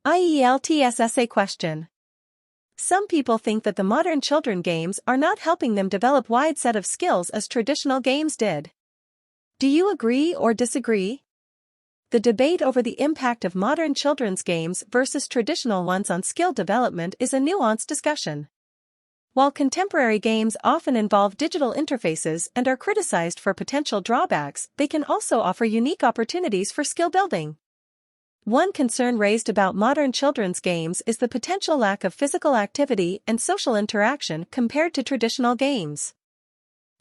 IELTS essay question. Some people think that the modern children games are not helping them develop wide set of skills as traditional games did. Do you agree or disagree? The debate over the impact of modern children's games versus traditional ones on skill development is a nuanced discussion. While contemporary games often involve digital interfaces and are criticized for potential drawbacks, they can also offer unique opportunities for skill building. One concern raised about modern children's games is the potential lack of physical activity and social interaction compared to traditional games.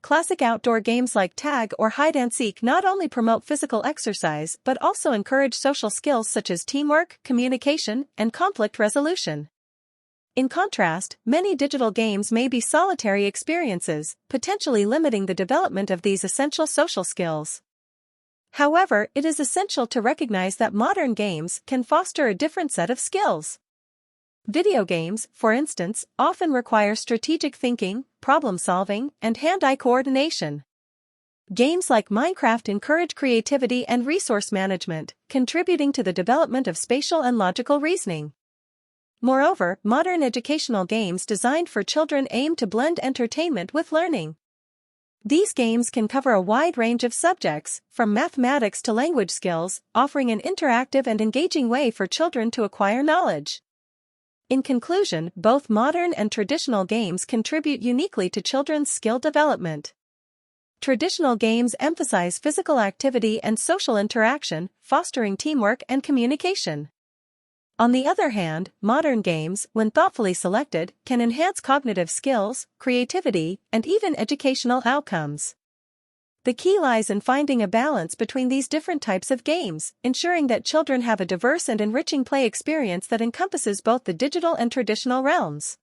Classic outdoor games like tag or hide-and-seek not only promote physical exercise but also encourage social skills such as teamwork, communication, and conflict resolution. In contrast, many digital games may be solitary experiences, potentially limiting the development of these essential social skills. However, it is essential to recognize that modern games can foster a different set of skills. Video games, for instance, often require strategic thinking, problem-solving, and hand-eye coordination. Games like Minecraft encourage creativity and resource management, contributing to the development of spatial and logical reasoning. Moreover, modern educational games designed for children aim to blend entertainment with learning. These games can cover a wide range of subjects, from mathematics to language skills, offering an interactive and engaging way for children to acquire knowledge. In conclusion, both modern and traditional games contribute uniquely to children's skill development. Traditional games emphasize physical activity and social interaction, fostering teamwork and communication. On the other hand, modern games, when thoughtfully selected, can enhance cognitive skills, creativity, and even educational outcomes. The key lies in finding a balance between these different types of games, ensuring that children have a diverse and enriching play experience that encompasses both the digital and traditional realms.